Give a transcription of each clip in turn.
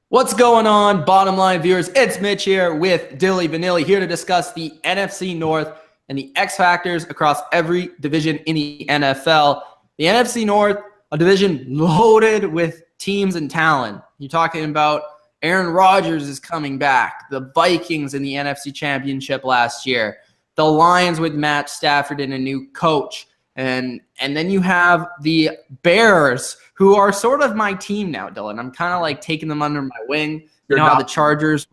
What's going on, bottom line viewers? It's Mitch here with Dilly Vanilli, here to discuss the NFC North and the X factors across every division in the NFL. The NFC North, a division loaded with teams and talent. You're talking about Aaron Rodgers is coming back, the Vikings in the NFC Championship last year, the Lions with Matt Stafford and a new coach, and then you have the Bears, who are sort of my team now, Dylan. I'm kind of like taking them under my wing. You know how the Chargers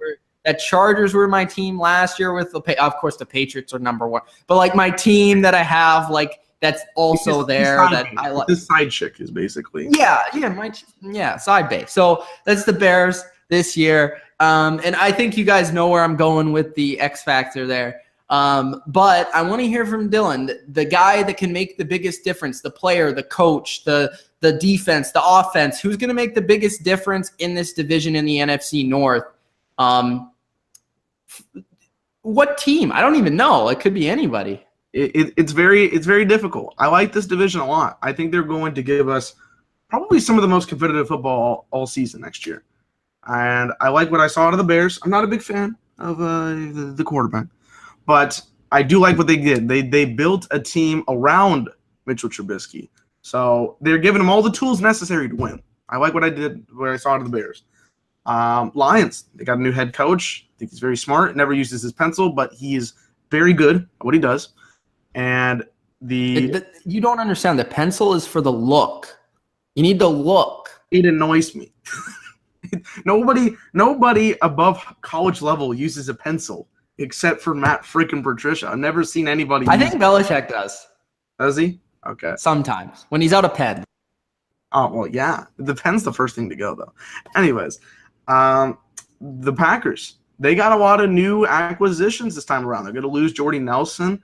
were my team last year with of course the Patriots are number one, but like my team that I have, like that's also there that I like. This side chick is basically side base. So that's the Bears this year, and I think you guys know where I'm going with the X factor there. But I want to hear from Dylan, the guy that can make the biggest difference, the player, the coach, the defense, the offense, who's going to make the biggest difference in this division in the NFC North. What team? I don't even know. It could be anybody. It's very difficult. I like this division a lot. I think they're going to give us probably some of the most competitive football all season next year. And I like what I saw out of the Bears. I'm not a big fan of the quarterback, but I do like what they did. They built a team around Mitchell Trubisky. So they're giving him all the tools necessary to win. I like what I saw out of the Bears. Lions, they got a new head coach. I think he's very smart. Never uses his pencil, but he is very good at what he does. And you don't understand. The pencil is for the look. You need the look. It annoys me. Nobody above college level uses a pencil except for Matt freaking Patricia. I've never seen anybody. I think Belichick does. Does he? Okay. Sometimes when he's out of pen. Oh, well, yeah. The pen's the first thing to go, though. Anyways, the Packers, they got a lot of new acquisitions this time around. They're going to lose Jordy Nelson,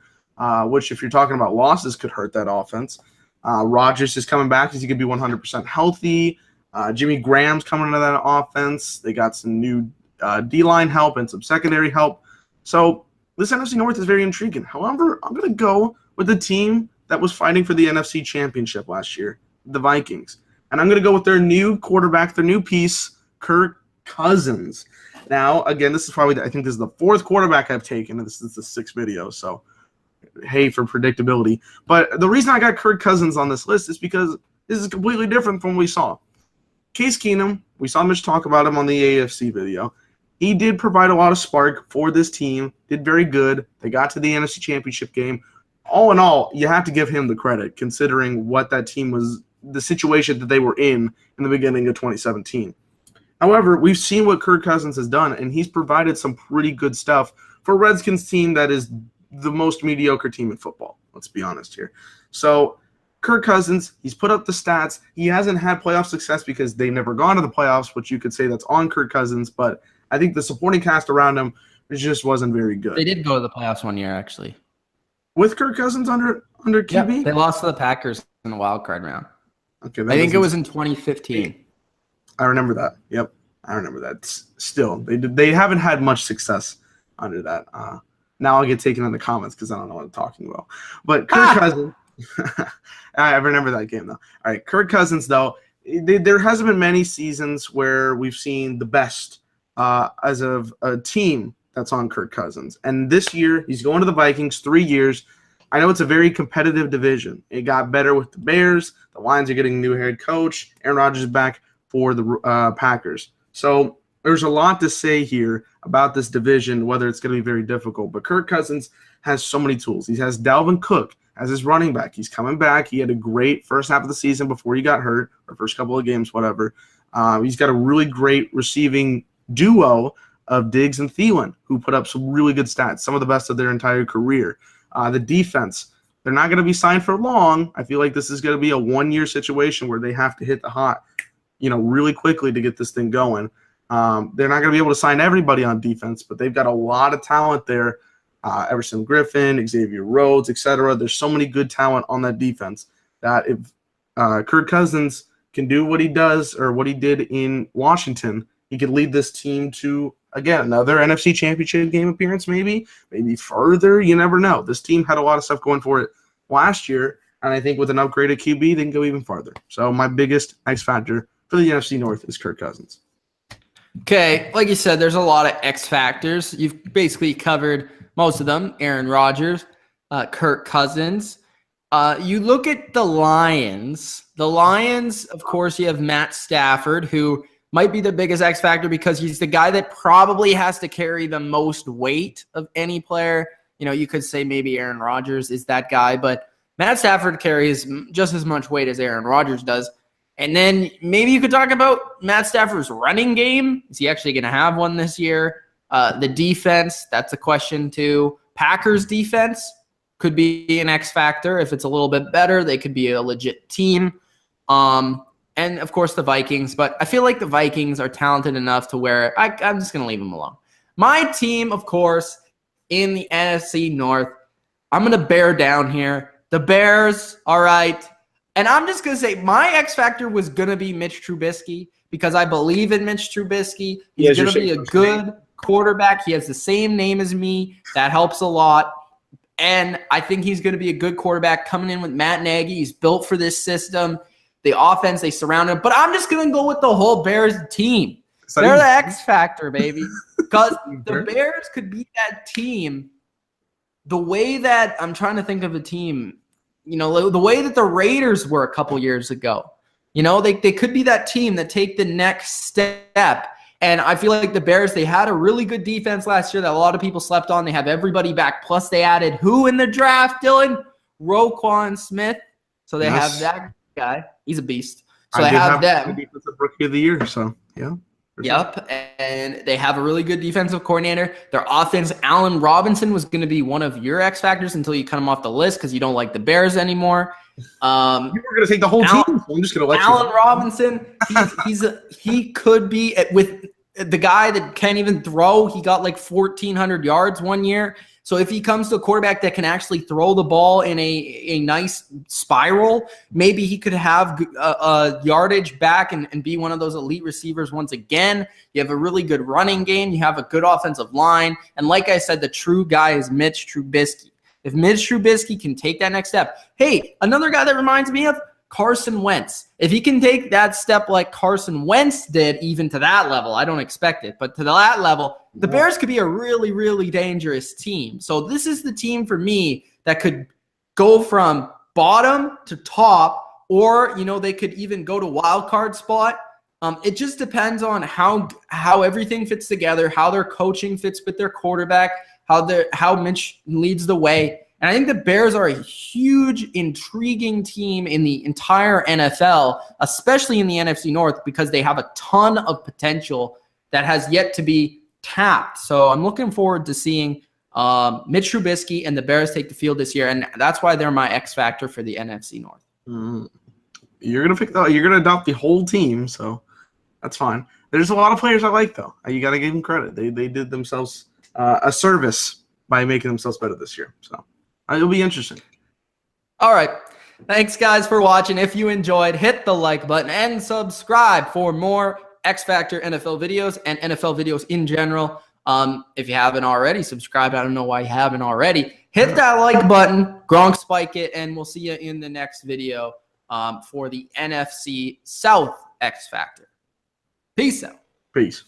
which if you're talking about losses could hurt that offense. Rodgers is coming back because he could be 100% healthy. Jimmy Graham's coming into that offense. They got some new D-line help and some secondary help. So this NFC North is very intriguing. However, I'm going to go with the team that was fighting for the NFC Championship last year, the Vikings. And I'm going to go with their new quarterback, their new piece, Kirk Cousins. Now, again, this is probably, I think this is the fourth quarterback I've taken, and this is the sixth video, so hey for predictability. But the reason I got Kirk Cousins on this list is because this is completely different from what we saw. Case Keenum, we saw Mitch talk about him on the AFC video. He did provide a lot of spark for this team, did very good. They got to the NFC Championship game. All in all, you have to give him the credit, considering what that team was, the situation that they were in the beginning of 2017. However, we've seen what Kirk Cousins has done, and he's provided some pretty good stuff for a Redskins team that is the most mediocre team in football. Let's be honest here. So Kirk Cousins, he's put up the stats. He hasn't had playoff success because they've never gone to the playoffs, which you could say that's on Kirk Cousins, but I think the supporting cast around him just wasn't very good. They did go to the playoffs one year, actually. With Kirk Cousins under QB? Yeah, they lost to the Packers in the wild card round. Okay, I think it was in 2015. I remember that. Yep, I remember that. Still, they haven't had much success under that. Now I'll get taken in the comments because I don't know what I'm talking about. But Kirk Cousins, I remember that game though. All right, Kirk Cousins though, there hasn't been many seasons where we've seen the best as of a team that's on Kirk Cousins. And this year, he's going to the Vikings 3 years. I know it's a very competitive division. It got better with the Bears. The Lions are getting a new head coach. Aaron Rodgers is back for the Packers. So there's a lot to say here about this division, whether it's going to be very difficult. But Kirk Cousins has so many tools. He has Dalvin Cook as his running back. He's coming back. He had a great first half of the season before he got hurt, or first couple of games, whatever. He's got a really great receiving duo of Diggs and Thielen, who put up some really good stats, some of the best of their entire career. The defense, they're not going to be signed for long. I feel like this is going to be a one-year situation where they have to hit the hot, really quickly to get this thing going. They're not going to be able to sign everybody on defense, but they've got a lot of talent there. Everson Griffin, Xavier Rhodes, etc. There's so many good talent on that defense that if Kirk Cousins can do what he does or what he did in Washington, he could lead this team to, again, another NFC Championship game appearance, maybe further. You never know. This team had a lot of stuff going for it last year, and I think with an upgraded QB, they can go even farther. So my biggest X factor for the NFC North is Kirk Cousins. Okay, like you said, there's a lot of X factors. You've basically covered most of them. Aaron Rodgers, Kirk Cousins. You look at the Lions. The Lions, of course, you have Matt Stafford, who might be the biggest X factor because he's the guy that probably has to carry the most weight of any player. You know, you could say maybe Aaron Rodgers is that guy, but Matt Stafford carries just as much weight as Aaron Rodgers does. And then maybe you could talk about Matt Stafford's running game. Is he actually going to have one this year? The defense, that's a question too. Packers defense could be an X factor. If it's a little bit better, they could be a legit team. And, of course, the Vikings. But I feel like the Vikings are talented enough to where I'm just going to leave them alone. My team, of course, in the NFC North, I'm going to bear down here. The Bears, all right. And I'm just going to say my X factor was going to be Mitch Trubisky because I believe in Mitch Trubisky. He's going to be a good quarterback. He has the same name as me. That helps a lot. And I think he's going to be a good quarterback coming in with Matt Nagy. He's built for this system. The offense, they surround him. But I'm just going to go with the whole Bears team. They're the X factor, baby. Because the Bears could be that team the way that I'm trying to think of a team, you know, the way that the Raiders were a couple years ago. You know, they could be that team that take the next step. And I feel like the Bears, they had a really good defense last year that a lot of people slept on. They have everybody back. Plus, they added who in the draft, Dylan? Roquan Smith. So they have that guy. He's a beast. So they have them. Defensive Rookie of the Year, so yeah. Yep, and they have a really good defensive coordinator. Their offense, Allen Robinson, was going to be one of your X factors until you cut him off the list because you don't like the Bears anymore. You were going to take the whole team, so I'm just going to let Allen Robinson, he could be with the guy that can't even throw. He got like 1,400 yards one year. So if he comes to a quarterback that can actually throw the ball in a nice spiral, maybe he could have a yardage back and be one of those elite receivers once again. You have a really good running game. You have a good offensive line. And like I said, the true guy is Mitch Trubisky. If Mitch Trubisky can take that next step. Hey, another guy that reminds me of Carson Wentz. If he can take that step like Carson Wentz did, even to that level, I don't expect it, but to that level, the Bears could be a really, really dangerous team. So this is the team for me that could go from bottom to top, or, you know, they could even go to wild card spot. It just depends on how everything fits together, how their coaching fits with their quarterback, how Mitch leads the way. And I think the Bears are a huge, intriguing team in the entire NFL, especially in the NFC North, because they have a ton of potential that has yet to be tapped. So I'm looking forward to seeing Mitch Trubisky and the Bears take the field this year, and that's why they're my X factor for the NFC North. You're gonna adopt the whole team, so that's fine. There's a lot of players I like, though. You got to give them credit. They did themselves a service by making themselves better this year. So. It'll be interesting. All right. Thanks, guys, for watching. If you enjoyed, hit the like button and subscribe for more X Factor NFL videos and NFL videos in general. If you haven't already, subscribe. I don't know why you haven't already. Hit that like button. Gronk spike it, and we'll see you in the next video for the NFC South X Factor. Peace out. Peace.